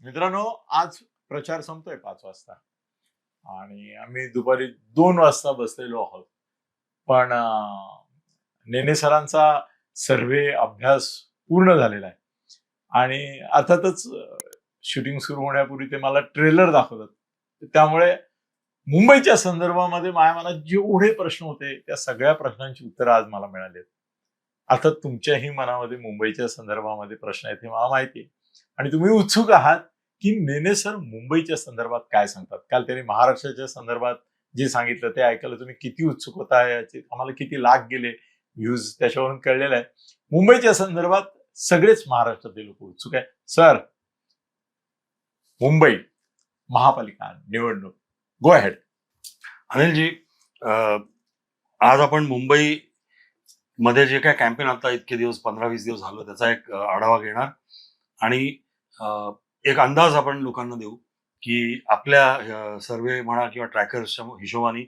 मित्रांनो, आज प्रचार संपतोय 5 वाजता आणि आम्ही दुपारी 2 वाजता बसलेलो आहोत. पण नेने सरांचा सर्वे अभ्यास पूर्ण झालेला आहे आणि अर्थातच शूटिंग सुरू होण्यापूर्वी ते मला ट्रेलर दाखवतात. त्यामुळे मुंबईच्या संदर्भामध्ये माझ्या मनात जेवढे प्रश्न होते त्या सगळ्या प्रश्नांची उत्तरं आज मला मिळाली आहेत. अर्थात तुमच्याही मनामध्ये मुंबईच्या संदर्भामध्ये प्रश्न आहेत हे मला माहिती आहे आणि तुम्ही उत्सुक आहात की नेने सर मुंबईच्या संदर्भात काय सांगतात. काल त्यांनी महाराष्ट्राच्या संदर्भात जे सांगितलं ते ऐकायला तुम्ही किती उत्सुक होता याचे आम्हाला किती लाख गेले व्ह्यूज त्याच्यावरून कळलेलं आहे. मुंबईच्या संदर्भात सगळेच महाराष्ट्रातील लोक उत्सुक आहे. सर, मुंबई महापालिका निवडणूक, गो अहेड. अनिलजी, आज आपण मुंबई मध्ये जे काय कॅम्पेन आता इतके दिवस 15-20 दिवस झालो त्याचा एक आढावा घेणार आणि एक अंदाज आपण लोकांना देऊ की आपल्या सर्वे म्हणा किंवा ट्रॅकर्सच्या हिशोबाने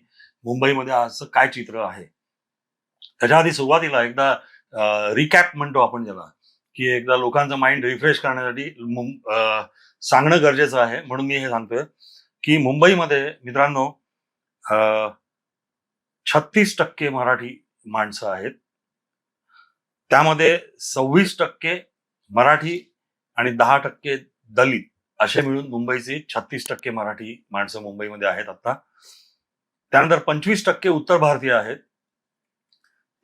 मुंबईमध्ये आजचं काय चित्र आहे. त्याच्या आधी सुरुवातीला एकदा रिकॅप म्हणतो आपण ज्याला, की एकदा लोकांचं माइंड रिफ्रेश करण्यासाठी सांगणं गरजेचं आहे. म्हणून मी हे सांगतोय की मुंबईमध्ये मित्रांनो 36% मराठी माणसं आहेत. त्यामध्ये 26% मराठी आणि 10% दलित असे मिळून मुंबईची 36% मराठी माणसं मुंबईमध्ये आहेत आता. त्यानंतर 25% उत्तर भारतीय आहेत.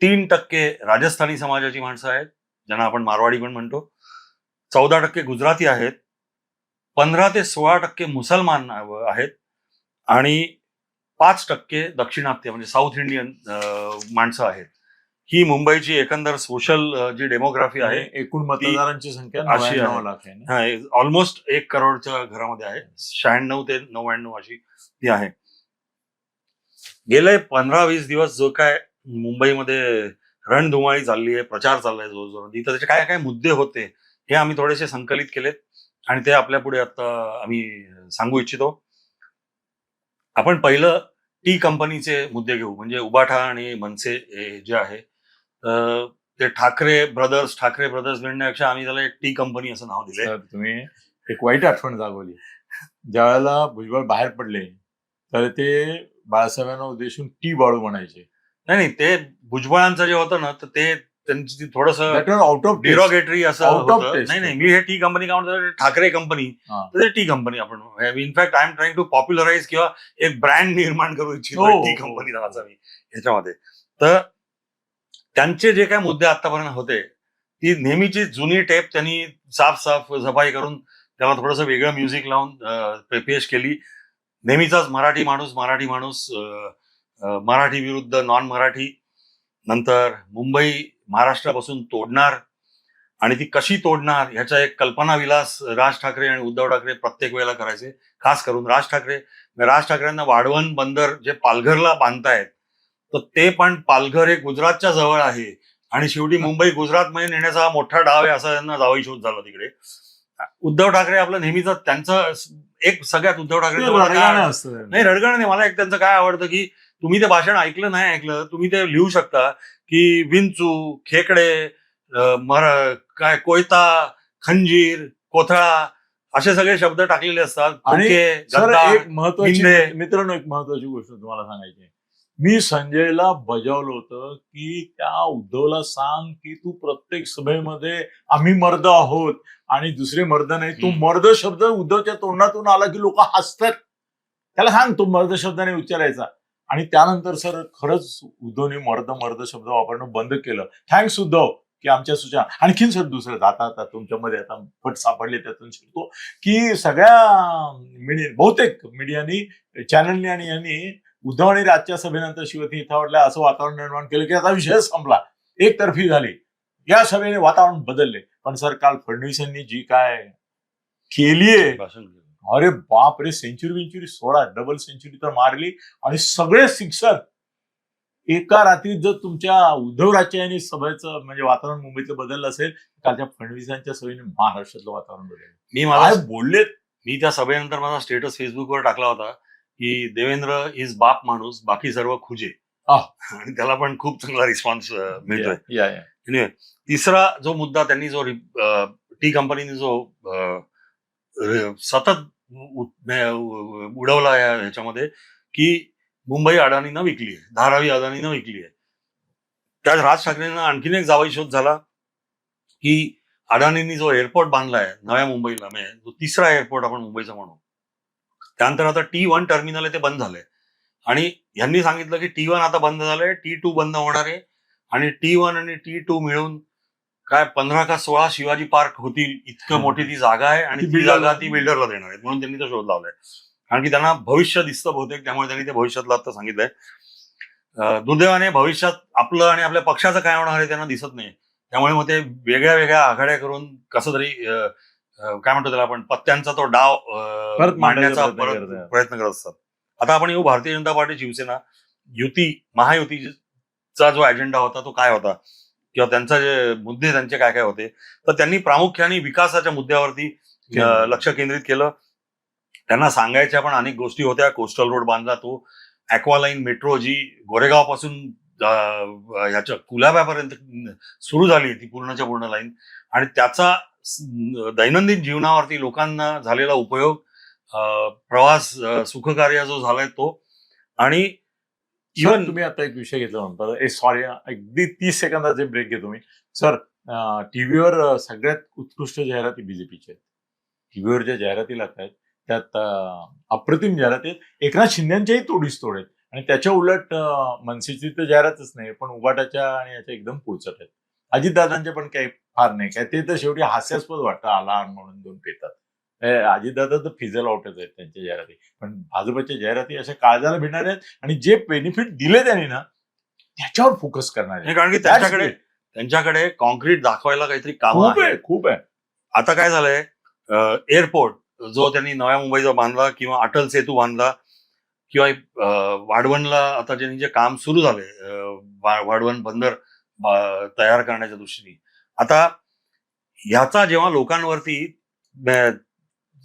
3% राजस्थानी समाजाची माणसं आहेत, ज्यांना आपण मारवाडी पण म्हणतो. 14% गुजराती आहेत. 15 ते 16% मुसलमान आहेत आणि 5% दाक्षिणात्य म्हणजे साऊथ इंडियन माणसं आहेत. ही मुंबईची एकंदर सोशल जी डेमोग्राफी आहे. एकूण मतदारांची संख्या अशी 99 लाख आहे. ऑलमोस्ट 1 करोडच्या घरामध्ये आहे. 96 ते 99 अशी ती आहे. गेले 15-20 दिवस जो काय मुंबईमध्ये रणधुमाळी चालली आहे, प्रचार चाललाय जोरजोरात, तर त्याचे काय काय मुद्दे होते हे आम्ही थोडेसे संकलित केलेत आणि ते आपल्या पुढे आता आम्ही सांगू इच्छितो. आपण पहिलं टी कंपनीचे मुद्दे घेऊ, म्हणजे उबाठा आणि मनसे जे आहे ते ठाकरे ब्रदर्स म्हणण्यापेक्षा आम्ही त्याला एक टी कंपनी असं नाव दिले. तुम्ही एक वाईट आठवण जागवली. ज्या वेळेला भुजबळ बाहेर पडले तर ते बाळासाहेबांना उद्देशून टी बाळू म्हणायचे. नाही, ते भुजबळांचं जे होतं ना, तर ते त्यांची थोडस आउट ऑफ डिरोगेटरी असं होतं. नाही, मी हे टी कंपनी का म्हणतो, ठाकरे कंपनी, तर टी कंपनी आपण in fact I am trying to popularise किंवा एक ब्रँड निर्माण करू इच्छितो टी कंपनी नावाचा मी ह्याच्यामध्ये. तर त्यांचे जे काय मुद्दे आतापर्यंत होते ती नेहमीची जुनी टेप त्यांनी साफ सफाई करून त्याला थोडंसं वेगळं म्युझिक लावून पेश केली. नेहमीचाच मराठी माणूस मराठी विरुद्ध नॉन मराठी, नंतर मुंबई महाराष्ट्रापासून तोडणार आणि ती कशी तोडणार ह्याचा एक कल्पनाविलास राज ठाकरे आणि उद्धव ठाकरे प्रत्येक वेळेला करायचे. खास करून राज ठाकरेंना वाढवण बंदर जे पालघरला बांधतायत, तर ते पण पालघर हे गुजरातच्या जवळ आहे आणि शेवटी मुंबई गुजरातमध्ये नेण्याचा हा मोठा डाव आहे असा त्यांना जावई शोध झाला तिकडे. उद्धव ठाकरे आपलं नेहमीच त्यांचं एक सगळ्यात उद्धव ठाकरे नाही, रडगाणं नाही. मला एक त्यांचं काय आवडतं की तुम्ही ते भाषण ऐकलं नाही ऐकलं, तुम्ही ते लिहू शकता की विंचू, खेकडे, काय कोयता, खंजीर, कोथळा असे सगळे शब्द टाकलेले असतात. मित्रांनो, एक महत्वाची गोष्ट तुम्हाला सांगायची. मी संजयला बजावलं होतं की त्या उद्धवला सांग की तू प्रत्येक सभेमध्ये आम्ही मर्द आहोत आणि दुसरे मर्द नाही, तू मर्द शब्द उद्धवच्या तोंडातून आला की लोक हसतात. त्याला सांग तो मर्द शब्दाने उच्चारायचा. आणि त्यानंतर सर खरंच उद्धवने मर्द शब्द वापरणं बंद केलं. थँक्स उद्धव की आमच्या सूचना. आणखीन सर दुसरं आता तुमच्यामध्ये आता फट सापडले त्यातून शिकतो की सगळ्या बहुतेक मीडियानी, चॅनलनी आणि यांनी उद्धव आणि राजच्या सभेनंतर शिवती इथं वाटल्या असं वातावरण निर्माण केलं की आता विषय संपला, एकतर्फी झाली. या सभेने वातावरण बदलले. पण सर काल फडणवीसांनी जी काय केलीये, अरे बाप रे, सेंचुरी सोडा, डबल सेंचुरी तर मारली आणि सगळे शिक्षक एका रात्रीत जर तुमच्या उद्धव राजच्या यांनी सभेचं म्हणजे वातावरण मुंबईचं बदललं असेल, कालच्या फडणवीसांच्या सभेने महाराष्ट्रातलं वातावरण बदललं. मी त्या सभेनंतर माझा स्टेटस फेसबुकवर टाकला होता की देवेंद्र इज बाप माणूस, बाकी सर्व खुजे, आणि त्याला पण खूप चांगला रिस्पॉन्स मिळतोय. तिसरा जो मुद्दा त्यांनी जो टी कंपनीने जो सतत उडवला ह्याच्यामध्ये की मुंबई अडाणीनं विकली आहे, धारावी अदानीनं विकली आहे. त्यात राज ठाकरेंना आणखीन एक जावई शोध झाला की अडाणींनी जो एअरपोर्ट बांधलाय नव्या मुंबईला, म्हणजे जो तिसरा एअरपोर्ट आपण मुंबईचा म्हणू, त्यानंतर आता T1 टर्मिनल आहे ते बंद झालंय आणि यांनी सांगितलं की T1 आता बंद झालंय, T2 बंद होणार आहे आणि T1 आणि T2 मिळून काय 15 का 16 शिवाजी पार्क होतील, इतकं मोठी ती जागा आहे आणि ती जागा ती बिल्डरला देणार आहे, म्हणून त्यांनी तो शोध लावलाय. कारण की त्यांना भविष्य दिसतं बहुतेक, त्यामुळे त्यांनी ते भविष्यातलं आता सांगितलंय. दुर्दैवाने भविष्यात आपलं आणि आपल्या पक्षाचं काय होणार आहे त्यांना दिसत नाही, त्यामुळे मग ते वेगळ्या वेगळ्या आघाड्या करून कसं तरी काय म्हणतो त्याला आपण, पत्त्यांचा तो डाव मांडण्याचा प्रयत्न करत असतात. आता आपण येऊ भारतीय जनता पार्टी शिवसेना युती, महायुतीचा जो अजेंडा होता तो काय होता किंवा त्यांचा जे मुद्दे त्यांचे काय काय होते, तर त्यांनी प्रामुख्याने विकासाच्या मुद्द्यावरती लक्ष केंद्रित केलं. त्यांना सांगायच्या पण अनेक गोष्टी होत्या. कोस्टल रोड बांधला, तो ॲक्वालाईन मेट्रो जी गोरेगाव पासून ह्याच्या कुलाब्यापर्यंत सुरू झाली ती पूर्णच्या पूर्ण लाईन, आणि त्याचा दैनंदिन जीवनावरती लोकांना झालेला उपयोग, प्रवास सुखकार्य जो झालाय तो. आणि इव्हन तुम्ही आता एक विषय घेतला म्हणता, सॉरी अगदी 30 सेकंदाचे ब्रेक घेतो मी सर. टीव्हीवर सगळ्यात उत्कृष्ट जाहिराती बीजेपीच्या आहेत. टीव्हीवर ज्या जाहिराती लागत आहेत त्यात अप्रतिम जाहिराती आहेत. एकनाथ शिंदेच्याही तोडीस तोड आहेत आणि त्याच्या उलट मनसेची तर जाहिरातच नाही, पण उबाटाच्या आणि याच्या एकदम पुढचट आहेत. अजितदादांचे पण काही फार नाही काय, ते तर शेवटी हास्यास्पद वाटतं, आला म्हणून दोन पेतात. अजितदादा तर फिजल आउटच आहेत त्यांच्या जाहिराती, पण भाजपच्या जाहिराती अशा काळजाला भिडणाऱ्या आहेत आणि जे बेनिफिट दिले त्यांनी ना त्याच्यावर फोकस करणार आहे. कारण की त्यांच्याकडे कॉन्क्रीट दाखवायला काहीतरी काम खूप आहे. आता काय झालंय, एअरपोर्ट जो त्यांनी नव्या मुंबईचा बांधला किंवा अटल सेतू बांधला किंवा वाढवणला आता ज्यांनी जे काम सुरू झालंय वाढवण बंदर तयार करण्याच्या दृष्टीने, आता ह्याचा जेव्हा लोकांवरती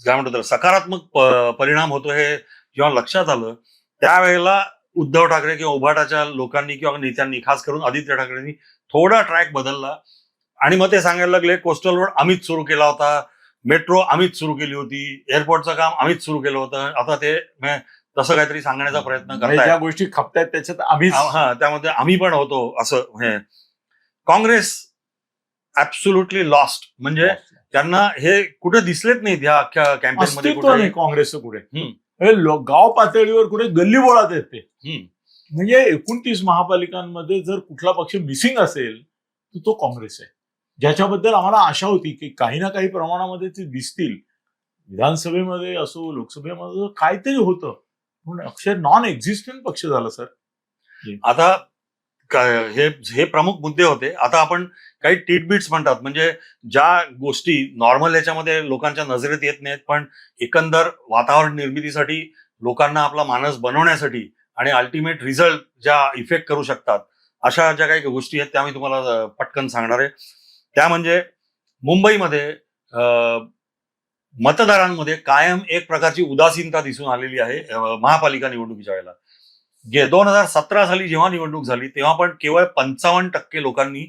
काय म्हणतो सकारात्मक परिणाम होतो हे जेव्हा लक्षात आलं, त्यावेळेला उद्धव ठाकरे किंवा उभाटाच्या लोकांनी किंवा नेत्यांनी, खास करून आदित्य ठाकरेंनी थोडा ट्रॅक बदलला आणि मग ते सांगायला लागले कोस्टल रोड आम्हीच सुरू केला होता, मेट्रो आम्हीच सुरू केली होती, एअरपोर्टचं काम आम्हीच सुरू केलं होतं. आता ते तसं काहीतरी सांगण्याचा प्रयत्न करतायत, ज्या गोष्टी खपतायत त्याच्यात आम्ही, त्यामध्ये आम्ही पण होतो असं. काँग्रेस ऍब्सोल्युटली लॉस्ट, म्हणजे त्यांना हे कुठे दिसलेच नाहीत ह्या अख्ख्या कॅम्पेन मध्ये काँग्रेसचं कुठे गाव पातळीवर कुठे गल्ली बोळात आहेत ते. म्हणजे 29 महापालिकांमध्ये जर कुठला पक्ष मिसिंग असेल तर तो काँग्रेस आहे, ज्याच्याबद्दल आम्हाला आशा होती की काही ना काही प्रमाणामध्ये ते दिसतील. विधानसभेमध्ये असो लोकसभेमध्ये काहीतरी होतं, पण अक्षर नॉन एक्झिस्टंट पक्ष झाला सर. आता हे प्रमुख मुद्दे होते. आता आपण काही टिटबिट्स म्हणतात, म्हणजे ज्या गोष्टी नॉर्मल याच्यामध्ये लोकांच्या नजरेत येत नाहीत, पण एकंदर वातावरण निर्मितीसाठी, लोकांना आपला मानस बनवण्यासाठी आणि अल्टिमेट रिझल्ट ज्या इफेक्ट करू शकतात, अशा ज्या काही गोष्टी आहेत त्या मी तुम्हाला पटकन सांगणार आहे. त्या म्हणजे मुंबईमध्ये मतदारांमध्ये कायम एक प्रकारची उदासीनता दिसून आलेली आहे. महापालिका निवडणुकीच्या वेळेला 2017 साली जेव्हा निवडणूक झाली तेव्हा पण केवळ 55% लोकांनी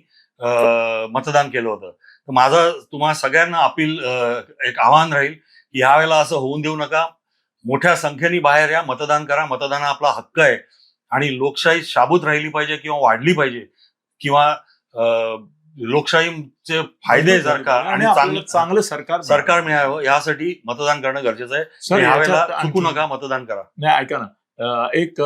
मतदान केलं होतं. तर माझं तुम्हाला सगळ्यांना अपील, एक आवाहन राहील की यावेळेला असं होऊन देऊ नका. मोठ्या संख्येने बाहेर या, मतदान करा. मतदान हा आपला हक्क आहे आणि लोकशाही शाबूत राहिली पाहिजे किंवा वाढली पाहिजे, किंवा लोकशाहीचे फायदे जर का आणि चांगलं सरकार मिळावं यासाठी मतदान करणं गरजेचं आहे. यावेळेला चुकू नका, मतदान करा. नाही, ऐका ना, एक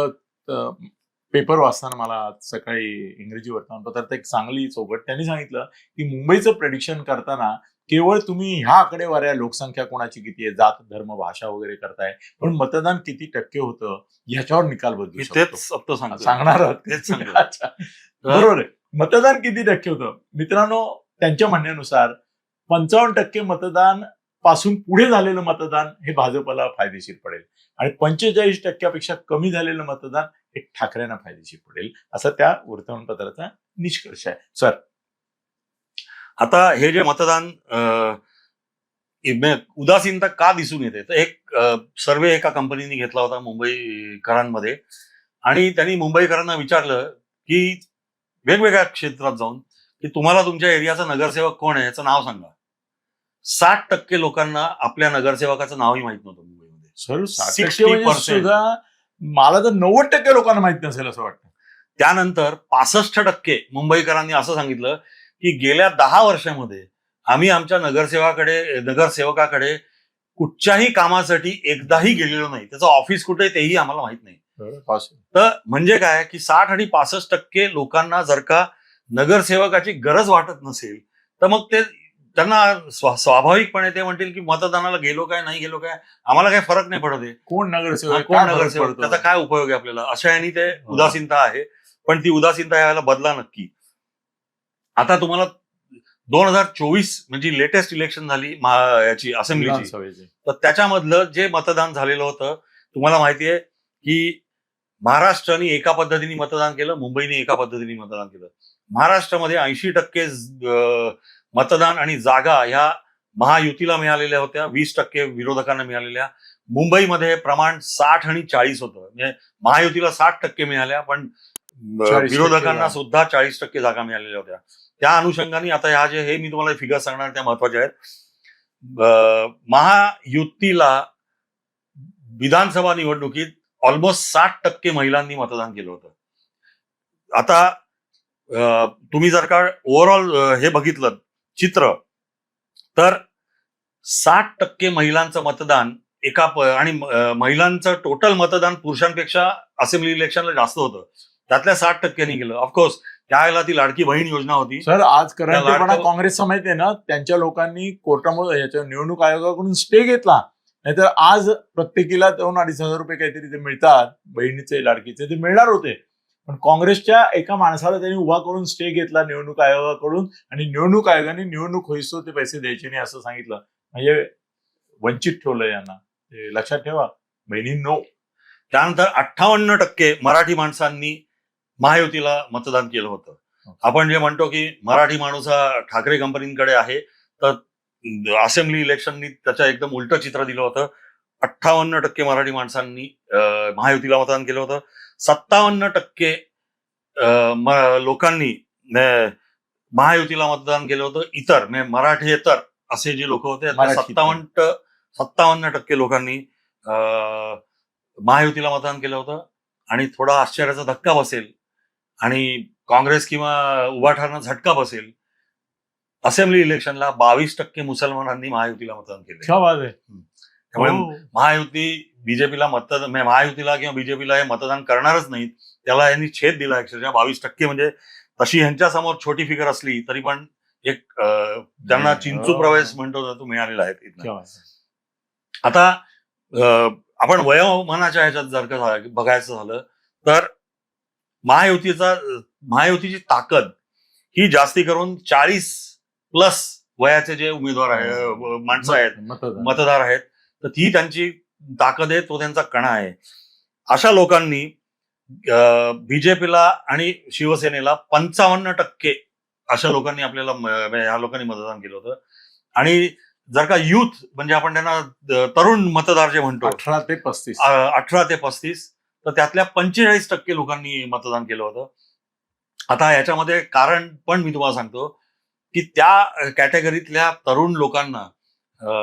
पेपर वाचताना मला सकाळी इंग्रजी वर्तमानपत्रात एक चांगली चौकट त्यांनी सांगितलं की मुंबईचं प्रेडिक्शन करताना केवळ तुम्ही ह्या आकडेवाऱ्या, लोकसंख्या कोणाची किती आहे, जात, धर्म, भाषा वगैरे करताय, पण मतदान किती टक्के होतं ह्याच्यावर निकाल बदलू शकतो. सांगणार बरोबर आहे. मतदान किती टक्के होतं मित्रांनो, त्यांच्या म्हणण्यानुसार 55% मतदान पासून पुढे झालेलं मतदान हे भाजपला फायदेशीर पडेल आणि 45% कमी झालेलं मतदान हे ठाकरेंना फायदेशीर पडेल, असा त्या वर्तमानपत्राचा निष्कर्ष आहे. सर, आता हे जे मतदान उदासीनता का दिसून येते, तर एक सर्वे एका कंपनीने घेतला होता मुंबईकरांमध्ये, आणि त्यांनी मुंबईकरांना विचारलं की वेगवेगळ्या क्षेत्रात जाऊन की तुम्हाला तुमच्या एरियाचा नगरसेवक कोण आहे याचं नाव सांगा. 60% लोकांना आपल्या नगरसेवकाचं नावही माहित नव्हतं मुंबईमध्ये. सर 60% 60% म्हणजे सुद्धा मला तर 90% लोकांना माहित नसेल असं वाटतं. त्यानंतर 65% मुंबईकरांनी असं सांगितलं की गेल्या 10 वर्षामध्ये आम्ही आमच्या नगरसेवकाकडे कुठच्याही कामासाठी एकदाही गेलेलो नाही. त्याचं ऑफिस कुठे तेही आम्हाला माहित नाही. तर म्हणजे काय की 60 आणि 65% लोकांना जर का नगरसेवकाची गरज वाटत नसेल तर मग ते त्यांना स्वाभाविकपणे ते म्हणतील की मतदानाला गेलो काय नाही गेलो काय आम्हाला काही फरक नाही पडत आहे. कोण नगरसेवक कोण नगरसेवक त्याचा काय उपयोग आहे आपल्याला, अशा यांनी ते उदासीनता आहे. पण ती उदासीनता यावेळेला बदला नक्की. आता तुम्हाला 2024 म्हणजे लेटेस्ट इलेक्शन झाली याची असेंब्लीची, तर त्याच्यामधलं जे मतदान झालेलं होतं तुम्हाला माहितीये की महाराष्ट्राने एका पद्धतीने मतदान केलं, मुंबईने एका पद्धतीने मतदान केलं. महाराष्ट्रामध्ये 80% मतदान आणि जागा ह्या महायुतीला मिळालेल्या होत्या, 20% विरोधकांना मिळालेल्या. मुंबईमध्ये प्रमाण 60 आणि 40 होतं. म्हणजे महायुतीला 60% मिळाल्या पण विरोधकांना सुद्धा 40% जागा मिळालेल्या होत्या. त्या अनुषंगाने आता ह्या जे हे मी तुम्हाला फिगर सांगणार त्या महत्वाच्या आहेत. महायुतीला विधानसभा निवडणुकीत ऑलमोस्ट 60% महिलांनी मतदान केलं होतं. आता तुम्ही जर का ओव्हरऑल हे बघितलं चित्र तर 60% महिलांचं मतदान आणि महिलांचं टोटल मतदान पुरुषांपेक्षा असेंब्ली इलेक्शनला जास्त होतं. त्यातल्या 60%नी केलं. ऑफकोर्स त्यावेळेला ती लाडकी बहीण योजना होती. सर आज करंटपणा काँग्रेसचा माहिती आहे ना, त्यांच्या लोकांनी कोर्टामध्ये याच्या निवडणूक आयोगाकडून स्टे घेतला. नाहीतर आज प्रत्येकीला 2-2,500 रुपये काहीतरी ते मिळतात बहिणीचे लाडकीचे, ते मिळणार होते. पण काँग्रेसच्या एका माणसाला त्यांनी उभा करून स्टे घेतला निवडणूक आयोगाकडून आणि निवडणूक आयोगाने निवडणूक होईसो ते पैसे द्यायचे नाही असं सांगितलं. म्हणजे वंचित ठेवलं यांना, ते लक्षात ठेवा बहिणींनो. त्यानंतर 58% मराठी माणसांनी महायुतीला मतदान केलं होतं. आपण जे म्हणतो की मराठी माणूस हा ठाकरे कंपनीकडे आहे, तर असेंब्ली इलेक्शननी त्याचं एकदम उलट चित्र दिलं होतं. 58% मराठी माणसांनी महायुतीला मतदान केलं होतं. 57% लोकांनी महायुतीला मतदान केलं होतं. इतर म्हणजे मराठेतर असे जे लोक होते 57% लोकांनी महायुतीला मतदान केलं होतं. आणि थोडा आश्चर्याचा धक्का बसेल आणि काँग्रेस किंवा उभाठांना झटका बसेल, असेंब्ली इलेक्शनला 22% मुसलमानांनी महायुतीला मतदान केलं. त्यामुळे महायुतीला किंवा बीजेपीला हे मतदान करणारच नाहीत, त्याला यांनी छेद दिला. अक्षरशः 22% म्हणजे तशी ह्यांच्या समोर छोटी फिगर असली तरी पण एक त्यांना चिंचू प्रवेश म्हणतो तो मिळालेला आहे. आता आपण वयोमानाच्या ह्याच्यात जर का बघायचं झालं तर महायुतीची ताकद ही जास्ती करून 40+ वयाचे जे उमेदवार आहेत, माणसं आहेत, मतदार आहेत, तर ती त्यांची ताकद आहे, तो त्यांचा कणा आहे. अशा लोकांनी बीजेपीला आणि शिवसेनेला 55% अशा लोकांनी ह्या लोकांनी मतदान केलं होतं. आणि जर का युथ म्हणजे आपण त्यांना तरुण मतदार जे म्हणतो 18 ते 35, तर त्यातल्या 45% लोकांनी मतदान केलं होतं. आता याच्यामध्ये कारण पण मी तुम्हाला सांगतो की त्या कॅटेगरीतल्या तरुण लोकांना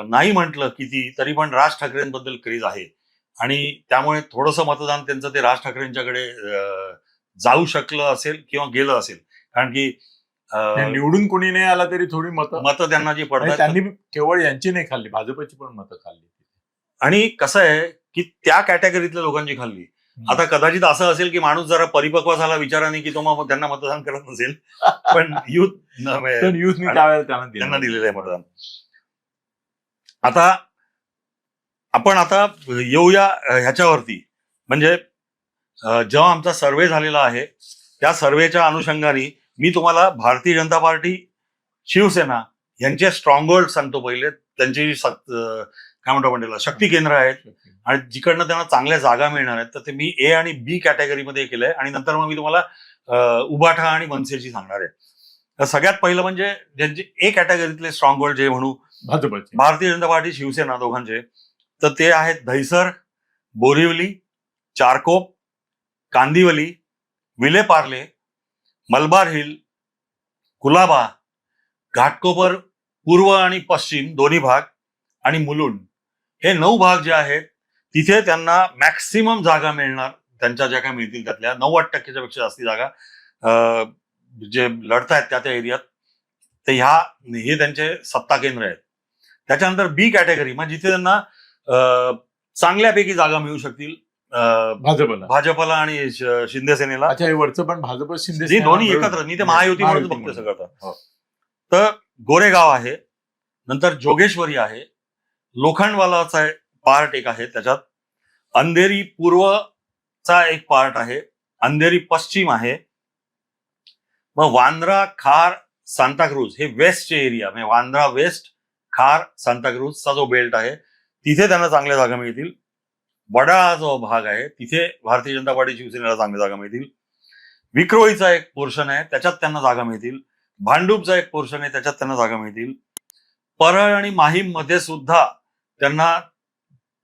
नाही म्हटलं किती तरी पण राज ठाकरेंबद्दल क्रेज आहे आणि त्यामुळे थोडंसं मतदान त्यांचं ते राज ठाकरेंच्याकडे जाऊ शकलं असेल किंवा गेलं असेल. कारण की निवडून कोणी नाही आला तरी थोडी मतं त्यांना जी पडतात त्यांनी केवळ यांची नाही खाल्ली, भाजपची पण मतं खाल्ली. आणि कसं आहे की त्या कॅटेगरीतल्या लोकांची खाल्ली. आता कदाचित असं असेल की माणूस जरा परिपक्व झाला विचाराने की तो मग त्यांना मतदान करत नसेल, पण युथनी त्यांना दिलेलं आहे मतदान. आता आपण येऊया ह्याच्यावरती, म्हणजे जेव्हा आमचा सर्व्हे झालेला आहे त्या सर्व्हेच्या अनुषंगाने मी तुम्हाला भारतीय जनता पार्टी, शिवसेना यांचे स्ट्रॉंग होल्ड सांगतो. पहिले त्यांची काय म्हणतो आपण त्याला शक्ती केंद्र आहेत आणि जिकडनं त्यांना चांगल्या जागा मिळणार आहेत, तर ते मी ए आणि बी कॅटेगरीमध्ये केलंय. आणि नंतर मग मी तुम्हाला उभाठा आणि मनसेची सांगणार आहे. तर सगळ्यात पहिलं म्हणजे ज्यांचे ए कॅटेगरीतले स्ट्रॉंग होल्ड जे म्हणू भारतीय जनता पार्टी, शिवसेना दोघांचे, तर ते आहेत दहिसर, बोरिवली, चारकोप, कांदिवली, विलेपार्ले, मलबार हिल, कुलाबा, घाटकोपर, पूर्व आणि पश्चिम दोन्ही भाग आणि मुलुंड हे 9 भाग जे आहेत तिथे त्यांना मॅक्सिमम जागा मिळणार. त्यांच्या ज्या काय मिळतील त्यातल्या 90% पेक्षा जास्ती जागा जे लढतायत त्या एरियात ते हे त्यांचे सत्ता केंद्र आहेत. त्याच्यानंतर बी कॅटेगरी म्हणजे जिथे त्यांना चांगल्यापैकी जागा मिळू शकतील भाजपला आणि शिंदे सेनेला. अच्छा, हे वरचं पण भाजप शिंदे दोन्ही एकत्र. मी ते महायुतीमुळे बघतोय सगळं. तर गोरेगाव आहे, नंतर जोगेश्वरी आहे, लोखंडवालाचा पार्ट एक आहे, त्याच्यात अंधेरी पूर्वचा एक पार्ट आहे, अंधेरी पश्चिम आहे, मग वांद्रा खार सांताक्रूज हे वेस्टचे एरिया म्हणजे वांद्रा वेस्ट खार सांताक्रूजचा जो बेल्ट आहे तिथे त्यांना चांगल्या जागा मिळतील. वडाळा जो भाग आहे तिथे भारतीय जनता पार्टी शिवसेनेला चांगल्या जागा मिळतील. विक्रोळीचा एक पोर्शन आहे त्याच्यात त्यांना जागा मिळतील. भांडूपचा एक पोर्शन आहे त्याच्यात त्यांना जागा मिळतील. परळ आणि माहीम मध्ये सुद्धा त्यांना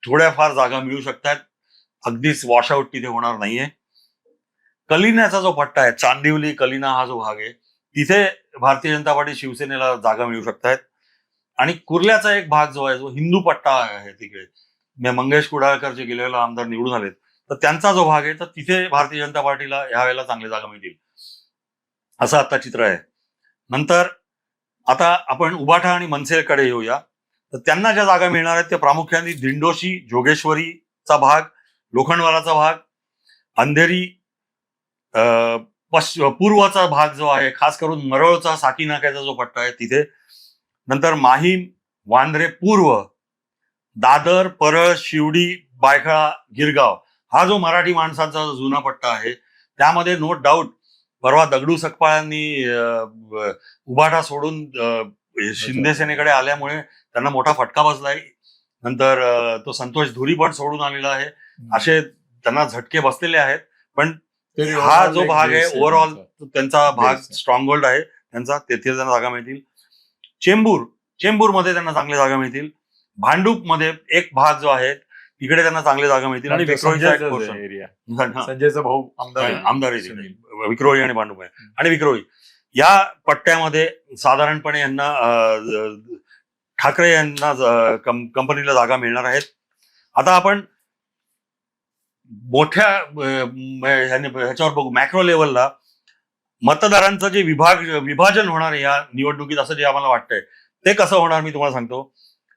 थोड्याफार जागा मिळू शकतात. अगदीच वॉशआउट तिथे होणार नाहीये. कलिन्याचा जो पट्टा आहे चांदिवली कलिना हा जो भाग आहे तिथे भारतीय जनता पार्टी शिवसेनेला जागा मिळू शकतात. आणि कुर्ल्याचा एक भाग जो आहे जो हिंदू पट्टा आहे तिकडे मंगेश कुडाळकर जे गेलेला आमदार निवडून आलेत तर त्यांचा जो भाग आहे तर तिथे भारतीय जनता पार्टीला ह्या वेळेला चांगली जागा मिळतील असं आता चित्र आहे. नंतर आता आपण उबाठा आणि मनसेकडे येऊया. तर त्यांना ज्या जागा मिळणार आहेत त्या प्रामुख्याने दिंडोशी जोगेश्वरीचा भाग, लोखंडवालाचा भाग, अंधेरी पूर्वचा भाग जो आहे खास करून मरळचा साकी नाक्याचा जो पट्टा आहे तिथे, नंतर माहीम, वांद्रे पूर्व, दादर, परळ, शिवडी, बायखळा, गिरगाव हा जो मराठी माणसांचा जुना पट्टा आहे त्यामध्ये नो डाऊट परवा दगडू सकपाळांनी उबाठा सोडून शिंदे सेनेकडे आल्यामुळे त्यांना मोठा फटका बसलाय. नंतर तो संतोष धुरी पण सोडून आलेला आहे. असे त्यांना झटके बसलेले आहेत. पण हा जो भाग आहे ओव्हरऑल त्यांचा भाग स्ट्रॉंग होल्ड आहे त्यांचा, तेथे त्यांना जागा मिळतील. चेंबूरमध्ये त्यांना चांगल्या जागा मिळतील. भांडूप मध्ये एक भाग जो आहे तिकडे त्यांना चांगल्या जागा मिळतील. आणि संजयचा भाऊ आमदार विक्रोळी आणि भांडूप आहे. आणि विक्रोळी या पट्ट्यामध्ये साधारणपणे यांना ठाकरे यांना कंपनीला जागा मिळणार आहेत. आता आपण मोठ्या ह्याच्यावर बघू, मॅक्रो लेवलला मतदारांचं जे विभाजन होणार आहे या निवडणुकीत असं जे आम्हाला वाटतंय ते कसं होणार मी तुम्हाला सांगतो.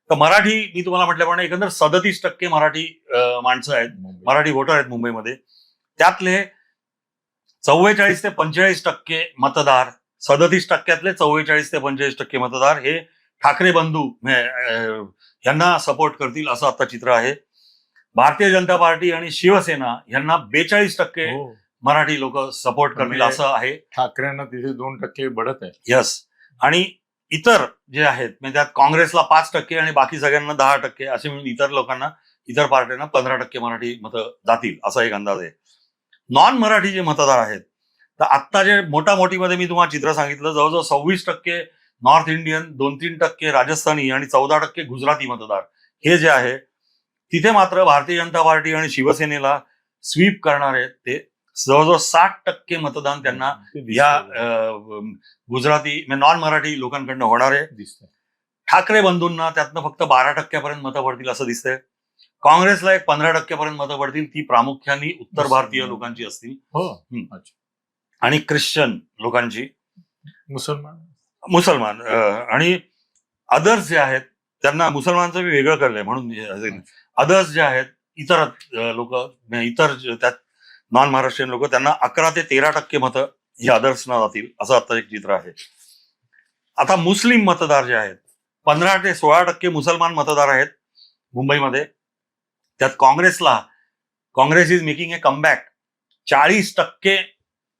तर मराठी, मी तुम्हाला म्हटल्याप्रमाणे एकंदर 37% मराठी माणसं आहेत, मराठी वोटर आहेत मुंबईमध्ये. त्यातले 44 ते 45% मतदार, 37%तले 44 ते 45% मतदार हे ठाकरे बंधू यांना सपोर्ट करतील असं आता चित्र आहे. भारतीय जनता पार्टी आणि शिवसेना यांना 42% मराठी लोक सपोर्ट करतील असं आहे. ठाकरेंना तिथे 2% बढत आहे. यस. आणि इतर जे आहेत म्हणजे त्यात काँग्रेसला 5% आणि बाकी सगळ्यांना 10% असे मिळून इतर लोकांना, इतर पार्ट्यांना 15% मराठी मतं जातील असा एक अंदाज आहे. नॉन मराठी जे मतदार आहेत तर आत्ता जे मोठीमध्ये मी तुम्हाला चित्र सांगितलं, जवळजवळ 26% नॉर्थ इंडियन, 2-3% राजस्थानी आणि 14% गुजराती मतदार हे जे आहे तिथे मात्र भारतीय जनता पार्टी आणि शिवसेनेला स्वीप करणार आहेत. ते जवळजवळ 60% मतदान त्यांना या गुजराती नॉन मराठी लोकांकडनं होणार आहे दिसतंय. ठाकरे बंधूंना त्यातनं फक्त 12% पर्यंत मतं पडतील असं दिसतंय. काँग्रेसला एक 15% पर्यंत मतं पडतील, ती प्रामुख्याने उत्तर भारतीय लोकांची असतील आणि ख्रिश्चन लोकांची, मुसलमान आणि अदर्स जे आहेत त्यांना, मुसलमानचं वेगळं करलंय म्हणून अदर्स जे आहेत इतर लोक, इतर त्यात नॉन महाराष्ट्रीयन लोक, त्यांना 11 ते 13% मतं ही अदर्सना जातील असं आता एक चित्र आहे. आता मुस्लिम मतदार जे आहेत 15 ते 16% मुसलमान मतदार आहेत मुंबईमध्ये. त्यात Congress is making a comeback. 40%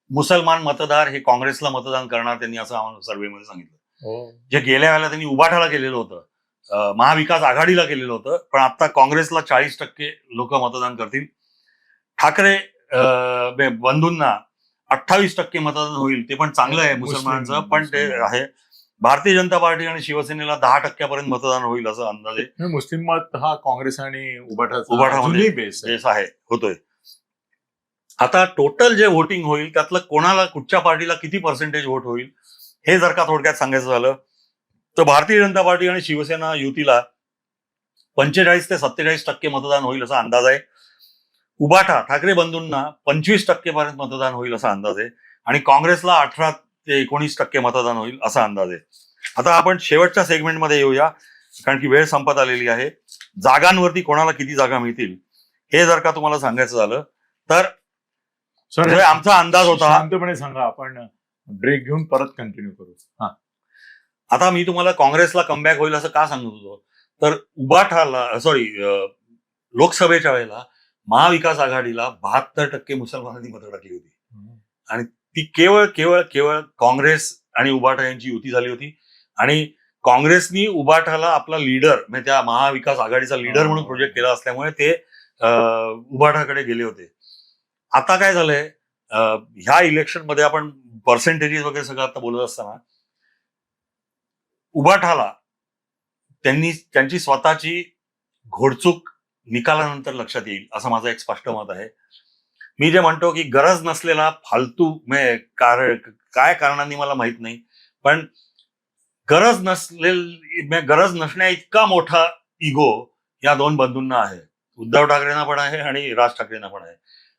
मुसलमान मतदार हे काँग्रेसला मतदान करणार त्यांनी असं आम्हाला सर्व्हेमध्ये सांगितलं. जे गेल्या वेळेला त्यांनी उबाठाला केलेलं होतं, महाविकास आघाडीला केलेलं होतं, पण आता काँग्रेसला 40% लोक मतदान करतील. ठाकरे बंधूंना 28% मतदान होईल, ते पण चांगलं आहे मुसलमानांचं, पण ते आहे. भारतीय जनता पार्टी आणि शिवसेनेला 10% पर्यंत मतदान होईल असं अंदाज आहे. मुस्लिम मत हा काँग्रेस आणि उबाठामध्ये बेस आहे, होतोय. आता टोटल जे व्होटिंग होईल त्यातलं कोणाला, कुठच्या पार्टीला किती पर्सेंटेज व्होट होईल हे जर का थोडक्यात सांगायचं झालं तर भारतीय जनता पार्टी आणि शिवसेना युतीला 45 ते 47% मतदान होईल असा अंदाज आहे. उबाठा ठाकरे बंधूंना 25% पर्यंत मतदान होईल असा अंदाज आहे आणि काँग्रेसला 18 ते 19% मतदान होईल असा अंदाज आहे. आता आपण शेवटच्या सेगमेंटमध्ये येऊया, कारण की वेळ संपत आलेली आहे. जागांवरती कोणाला किती जागा मिळतील हे जर का तुम्हाला सांगायचं झालं तर सर आमचा अंदाज होता. शांतपणे सांगा, आपण ब्रेक घेऊन परत कंटिन्यू करू. आता मी तुम्हाला काँग्रेसला कमबॅक होईल असं का सांगत होतो, तर उबाठाला लोकसभेच्या वेळेला महाविकास आघाडीला 72% मुसलमानांनी मतं टाकली होती आणि ती केवळ केवळ केवळ काँग्रेस आणि उबाठा यांची युती झाली होती आणि काँग्रेसनी उबाठाला आपला लीडर म्हणजे त्या महाविकास आघाडीचा लीडर म्हणून प्रोजेक्ट केला असल्यामुळे ते उबाठाकडे गेले होते. आता काय झालंय, ह्या इलेक्शनमध्ये आपण पर्सेंटेजेस वगैरे सगळं आता बोलत असताना उबाठाला त्यांची स्वतःची घोडचूक निकालानंतर लक्षात येईल असं माझं एक स्पष्ट मत आहे. मी जे म्हणतो की गरज नसलेला फालतू काय कारणांनी मला माहित नाही, पण गरज नसण्या इतका मोठा इगो या दोन बंधूंना आहे. उद्धव ठाकरेंना पण आहे आणि राज ठाकरेंना पण आहे.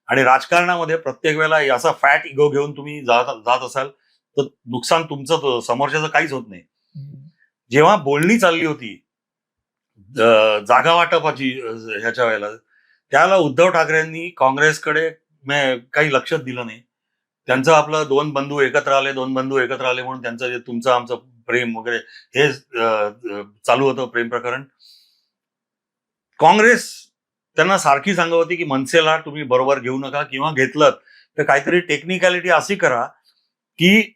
आणि राजकारणामध्ये प्रत्येक वेळेला याचा फॅट इगो घेऊन तुम्ही जात असाल तर नुकसान तुमचं समोरच्याचं काहीच होत नाही. जेव्हा बोलणी चालली होती जागा वाटपाची ह्याच्या वेळेला, त्याला उद्धव ठाकरेंनी काँग्रेसकडे काही लक्षच दिलं नाही. त्यांचं आपलं दोन बंधू एकत्र आले म्हणून त्यांचं जे तुमचं आमचं प्रेम वगैरे हे चालू होतं प्रेम प्रकरण. काँग्रेस त्यांना सारखी सांगत होती की मनसेला तुम्ही बरोबर घेऊ नका, किंवा घेतलं तर काहीतरी टेक्निकॅलिटी अशी करा की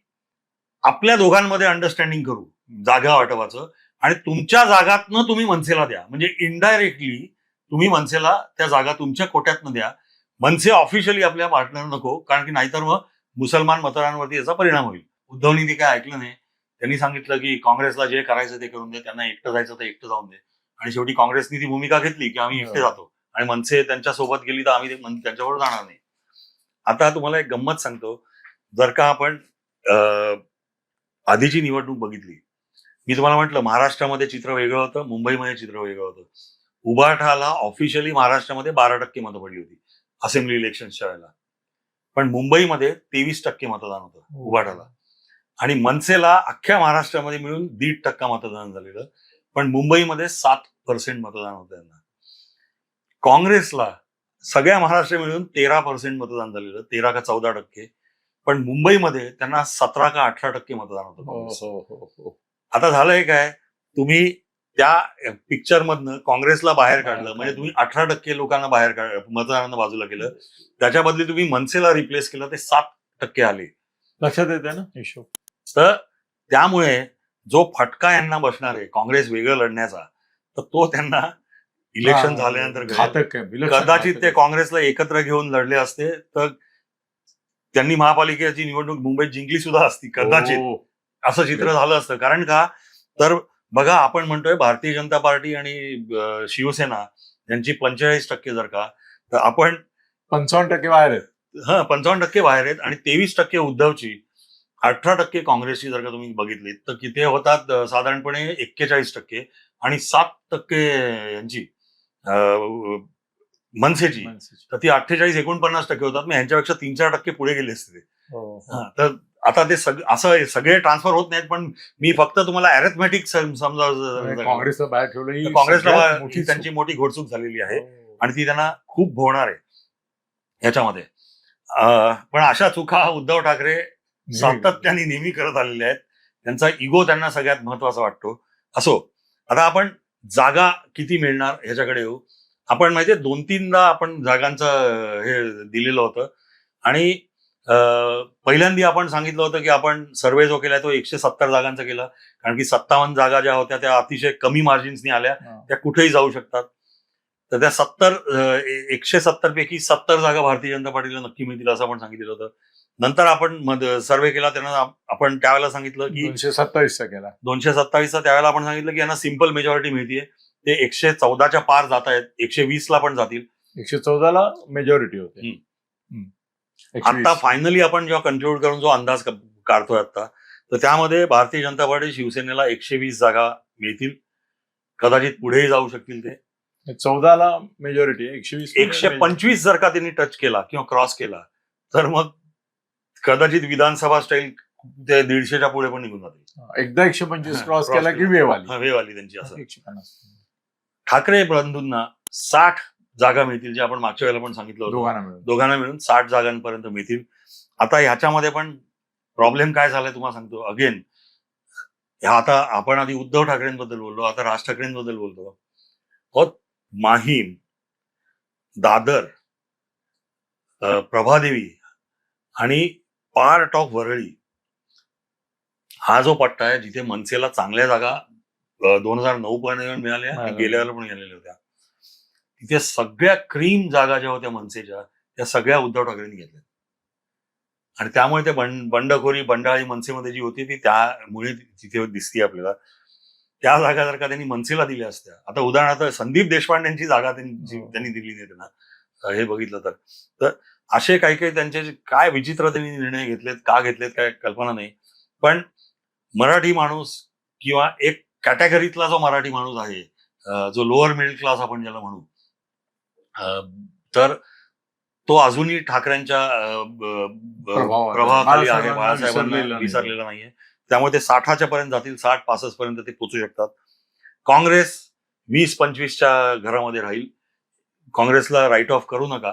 आपल्या दोघांमध्ये अंडरस्टँडिंग करू जागा वाटपाचं आणि तुमच्या जागातनं तुम्ही मनसेला द्या, म्हणजे इनडायरेक्टली तुम्ही मनसेला त्या जागा तुमच्या कोट्यातनं द्या. मनसे ऑफिशियली आपल्या पार्टनर नको, कारण की नाहीतर मग मुसलमान मतदारांवरती याचा परिणाम होईल. उद्धवनी ते काय ऐकलं नाही. त्यांनी सांगितलं की काँग्रेसला जे करायचं ते करून दे, त्यांना एकटं जायचं तर एकटं जाऊन दे. आणि शेवटी काँग्रेसनी ती भूमिका घेतली की आम्ही एकटे जातो आणि मनसे त्यांच्या सोबत गेली तर आम्ही त्यांच्याबरोबर जाणार नाही. आता तुम्हाला एक गंमत सांगतो, जर का आपण आधीची निवडणूक बघितली, मी तुम्हाला म्हटलं महाराष्ट्रामध्ये चित्र वेगळं होतं, मुंबईमध्ये चित्र वेगळं होतं. उबाठाला ऑफिशियली महाराष्ट्रामध्ये 12% मतं पडली होती असेंब्ली इलेक्शनच्या वेळेला, पण मुंबईमध्ये 23% मतदान होतं उबाठाला. आणि मनसेला अख्ख्या महाराष्ट्रामध्ये मिळून 1.5% मतदान झालेलं, पण मुंबईमध्ये 7% मतदान होतं त्यांना. काँग्रेसला सगळ्या महाराष्ट्र मिळून 13% मतदान झालेलं, 13 का 14%, पण मुंबईमध्ये त्यांना 17 का 18% मतदान होतं. आता झालंय काय, तुम्ही त्या पिक्चर मधनं काँग्रेसला बाहेर काढलं, म्हणजे तुम्ही 18% लोकांना बाहेर मतदारांना बाजूला केलं, त्याच्या बदली तुम्ही मनसेला रिप्लेस केलं, ते 7% आले. लक्षात येते ना हिशोब. तर त्यामुळे जो फटका यांना बसणार आहे काँग्रेस वेगळं लढण्याचा, तर तो त्यांना इलेक्शन झाल्यानंतर कदाचित ते काँग्रेसला एकत्र घेऊन लढले असते तर त्यांनी महापालिकेची निवडणूक मुंबईत जिंकली सुद्धा असती कदाचित, असं चित्र झालं असतं. कारण का, तर बघा आपण म्हणतोय भारतीय जनता पार्टी आणि शिवसेना यांची 45% जर का, तर आपण 55% बाहेर आहेत. 55% बाहेर आहेत आणि 23% उद्धवची, 18% काँग्रेसची जर का तुम्ही बघितली तर किती होतात साधारणपणे 41% आणि 7% यांची मनसेची, तर ती 48-49% होतात. मग ह्यांच्यापेक्षा 3-4% पुढे गेले असते. तर आता ते असं सगळे ट्रान्सफर होत नाहीत, पण मी फक्त तुम्हाला अॅरिथमेटिक समजा काँग्रेसला बाहेर ठेवलं, काँग्रेसला त्यांची मोठी घोडचूक झालेली आहे आणि ती त्यांना खूप भोवणार आहे ह्याच्यामध्ये. पण अशा चुका उद्धव ठाकरे सातत्याने नेहमी करत आलेले आहेत. त्यांचा इगो त्यांना सगळ्यात महत्वाचा वाटतो. असो, आता आपण जागा किती मिळणार ह्याच्याकडे येऊ. आपण माहितीये 2-3दा आपण जागांचं हे दिलेलं होतं आणि पहिल्यांदा आपण सांगितलं होतं की आपण सर्वे जो केला तो 170 जागांचा केला, कारण की 57 जागा ज्या होत्या त्या अतिशय कमी मार्जिन्सनी आल्या, त्या कुठेही जाऊ शकतात. तर त्या 170 पैकी 70 जागा भारतीय जनता पार्टीला नक्की मिळतील असं आपण सांगितलं होतं. नंतर आपण सर्वे केला, त्यांना आपण त्यावेळेला सांगितलं की 227चा केला, 227चा. त्यावेळेला आपण सांगितलं की यांना सिंपल मेजॉरिटी मिळतीये, ते 114च्या पार जात आहेत, 120ला पण जातील. 114ला मेजॉरिटी होते. आता फायनली आपण जेव्हा कन्क्लूड करून जो अंदाज काढतोय आता, तर त्यामध्ये भारतीय जनता पार्टी शिवसेनेला 120 जागा मिळतील, कदाचित पुढेही जाऊ शकतील. ते 14ला मेजॉरिटी 120 125 जर का त्यांनी टच केला किंवा क्रॉस केला तर मग कदाचित विधानसभा स्टाईल ते 150च्या पुढे पण निघून जातील. एकदा 125 क्रॉस केला की वेव आली त्यांची. असं 150. ठाकरे बंधूंना 60 जागा मिळतील, जे आपण मागच्या वेळेला पण सांगितलं होतं. दोघांना मिळून 60 जागांपर्यंत मिळतील. आता ह्याच्यामध्ये पण प्रॉब्लेम काय झालाय तुम्हाला सांगतो. अगेन आता आपण आधी उद्धव ठाकरेंबद्दल बोललो, आता राज ठाकरेंबद्दल बोलतो. माहीम, दादर, प्रभादेवी आणि पार्ट ऑफ वरळी हा जो पट्टा आहे, जिथे मनसेला चांगल्या जागा 2009 पर्यंत मिळाल्या, गेल्या वेळेला पण गेलेल्या होत्या, तिथे सगळ्या क्रीम जागा ज्या होत्या मनसेच्या, त्या सगळ्या उद्धव ठाकरेंनी घेतल्या. आणि त्यामुळे ते बंडखोरी बंडाळी मनसेमध्ये जी होती ती त्यामुळे तिथे दिसती आपल्याला. त्या जागा जर का त्यांनी मनसेला दिल्या असत्या, आता उदाहरणार्थ संदीप देशपांडेंची जागा त्यांनी दिली नाही त्यांना, हे बघितलं तर असे काही काही त्यांचे काय विचित्र त्यांनी निर्णय घेतलेत, का घेतलेत काय कल्पना नाही. पण मराठी माणूस किंवा एक कॅटेगरीतला जो मराठी माणूस आहे, जो लोअर मिडल क्लास आपण ज्याला म्हणू, तर तो अजूनही ठाकरेंच्या प्रभावाखाली आहे, बाळासाहेबांना विसरलेला नाहीये. त्यामुळे ते 60च्या पर्यंत जातील, 60-65 पर्यंत ते पोचू शकतात. काँग्रेस 20-25च्या घरामध्ये राहील. काँग्रेसला राईट ऑफ करू नका,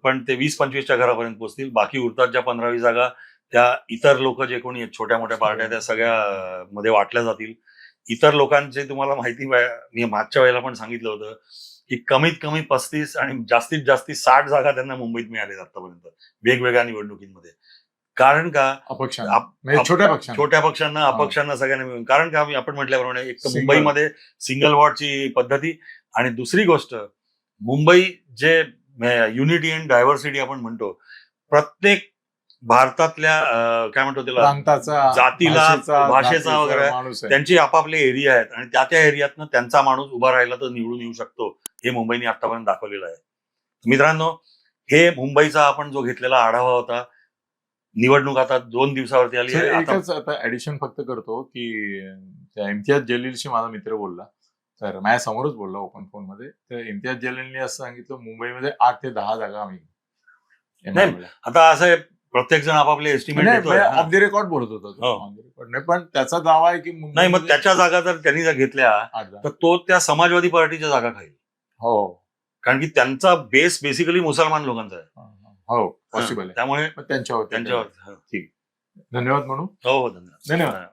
पण ते 20-25च्या घरापर्यंत पोहोचतील. बाकी उरतात ज्या 15-20 जागा, त्या इतर लोक जे कोणी आहेत, छोट्या मोठ्या पार्ट्या, त्या सगळ्या मध्ये वाटल्या जातील. इतर लोकांचे तुम्हाला माहिती, मी मागच्या वेळेला पण सांगितलं होतं की कमीत कमी 35 आणि जास्तीत जास्त 60 जागा त्यांना मुंबईत मिळाल्या आतापर्यंत वेगवेगळ्या निवडणुकींमध्ये. कारण का छोट्या पक्षांना अपक्षांना सगळ्यांना मिळून. कारण का आपण म्हटल्याप्रमाणे एक तर मुंबईमध्ये सिंगल वॉर्डची पद्धती, आणि दुसरी गोष्ट मुंबई जे युनिटी अँड डायव्हर्सिटी आपण म्हणतो, प्रत्येक भारतातल्या काय म्हणतो त्याला, जातीला, भाषेचा वगैरे त्यांचे आपापले एरिया आहेत, आणि त्या एरियातनं त्यांचा माणूस उभा राहिला तर निवडून येऊ शकतो, हे मुंबईने आतापर्यंत दाखवलेलं आहे. मित्रांनो, हे मुंबईचा आपण जो घेतलेला आढावा होता. निवडणूक आता 2 दिवसावरती आली आहे. एकच आता ऍडिशन फक्त करतो की त्या इम्तियाज जलीलशी माझा मित्र बोलला, तर माझ्या समोरच बोलला ओपन फोन मध्ये. तर इम्तियाज जलीलने असं सांगितलं, मुंबईमध्ये 8 ते 10 जागा आम्ही. आता असं प्रत्येक जण आपापले एस्टिमेट ऑफ द रेकॉर्ड बोलत होता, पण त्याचा दावा आहे की नाही, मग त्याच्या जागा जर त्यांनी जर घेतल्या तर तो त्या समाजवादी पार्टीच्या जागा खाईल. हो, कारण की त्यांचा बेस बेसिकली मुसलमान लोकांचा आहे. हो, पॉसिबल आहे. त्यामुळे त्यांच्यावर ठीक. धन्यवाद म्हणून. हो, धन्यवाद.